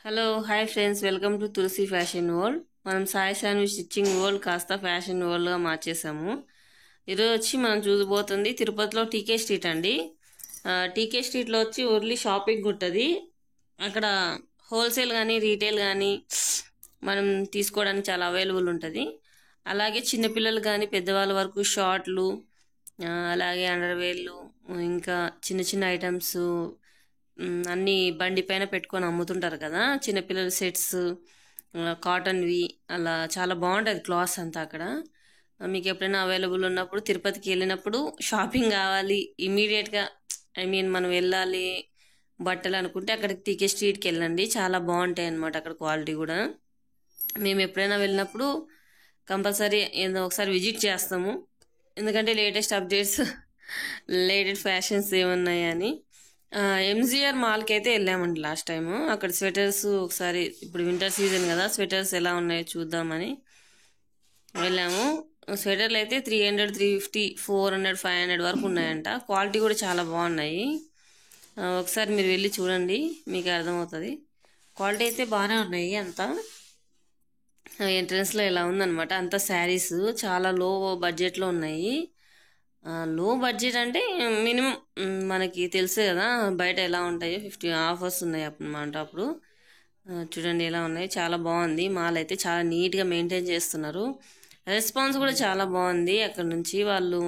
Hello hi friends, welcome to Tulasi fashion world. మనం Sai Sanvi stitching world కాస్త fashion వరల్డ్గా మార్చేసాము. ఈరోజు వచ్చి మనం చూడబోతుంది తిరుపతిలో టీకే స్ట్రీట్ అండి. టీకే స్ట్రీట్లో వచ్చి ఓన్లీ షాపింగ్ ఉంటుంది. అక్కడ హోల్సేల్ కానీ రీటైల్ కానీ మనం తీసుకోవడానికి చాలా అవైలబుల్ ఉంటుంది. అలాగే చిన్నపిల్లలు కానీ పెద్దవాళ్ళ వరకు షార్ట్లు, అలాగే అండర్వేర్లు, ఇంకా చిన్న చిన్న ఐటమ్స్ అన్నీ బండి పైన పెట్టుకొని అమ్ముతుంటారు కదా, చిన్నపిల్లల సెట్స్, కాటన్వి, అలా చాలా బాగుంటుంది క్లాత్స్ అంతా అక్కడ. మీకు ఎప్పుడైనా అవైలబుల్ ఉన్నప్పుడు తిరుపతికి వెళ్ళినప్పుడు షాపింగ్ కావాలి ఇమీడియట్గా, మనం వెళ్ళాలి బట్టలు అనుకుంటే అక్కడికి టీకే స్ట్రీట్కి వెళ్ళండి. చాలా బాగుంటాయి అన్నమాట అక్కడ క్వాలిటీ కూడా. మేము ఎప్పుడైనా వెళ్ళినప్పుడు కంపల్సరీ ఏదో ఒకసారి విజిట్ చేస్తాము, ఎందుకంటే లేటెస్ట్ అప్డేట్స్ లేటెస్ట్ ఫ్యాషన్స్ ఏమున్నాయని. ఎంజీఆర్ మాల్కి అయితే వెళ్ళామండి లాస్ట్ టైము. అక్కడ స్వెటర్స్ ఒకసారి, ఇప్పుడు వింటర్ సీజన్ కదా, స్వెటర్స్ ఎలా ఉన్నాయో చూద్దామని వెళ్ళాము. స్వెటర్లు అయితే 300, 350, 400, 500 వరకు ఉన్నాయంట. క్వాలిటీ కూడా చాలా బాగున్నాయి. ఒకసారి మీరు వెళ్ళి చూడండి, మీకు అర్థమవుతుంది. క్వాలిటీ అయితే బాగానే ఉన్నాయి. అంతా ఎంట్రన్స్లో ఎలా ఉందన్నమాట. అంతా శారీస్ చాలా లో బడ్జెట్లో ఉన్నాయి. లో బడ్జెట్ అంటే మినిమం మనకి తెలుసు కదా బయట ఎలా ఉంటాయో. 50 ఆఫర్స్ ఉన్నాయి అన్నమాట అప్పుడు. చూడండి ఎలా ఉన్నాయి, చాలా బాగుంది. మాల్ అయితే చాలా నీట్గా మెయింటైన్ చేస్తున్నారు. రెస్పాన్స్ కూడా చాలా బాగుంది అక్కడ నుంచి. వాళ్ళు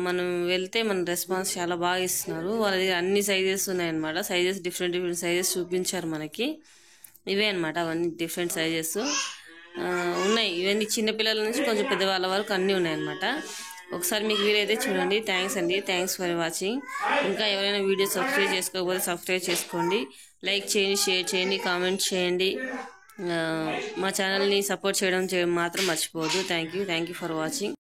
మనం వెళ్తే మన రెస్పాన్స్ చాలా బాగా ఇస్తున్నారు. వాళ్ళ దగ్గర అన్ని సైజెస్ ఉన్నాయన్నమాట. సైజెస్ డిఫరెంట్ సైజెస్ చూపించారు మనకి. ఇవే అనమాట, అవన్నీ డిఫరెంట్ సైజెస్ ఉన్నాయి. ఇవన్నీ చిన్నపిల్లల నుంచి కొంచెం పెద్దవాళ్ళ వరకు అన్నీ ఉన్నాయన్నమాట. ఒకసారి మీకు వీలైతే చూడండి. థ్యాంక్స్ అండి, థ్యాంక్స్ ఫర్ వాచింగ్. ఇంకా ఎవరైనా వీడియో సబ్స్క్రైబ్ చేసుకోకపోతే సబ్స్క్రైబ్ చేసుకోండి, లైక్ చేయండి, షేర్ చేయండి, కామెంట్ చేయండి. మా ఛానల్ని సపోర్ట్ చేయడం మాత్రం మర్చిపోవద్దు. Thank you for watching.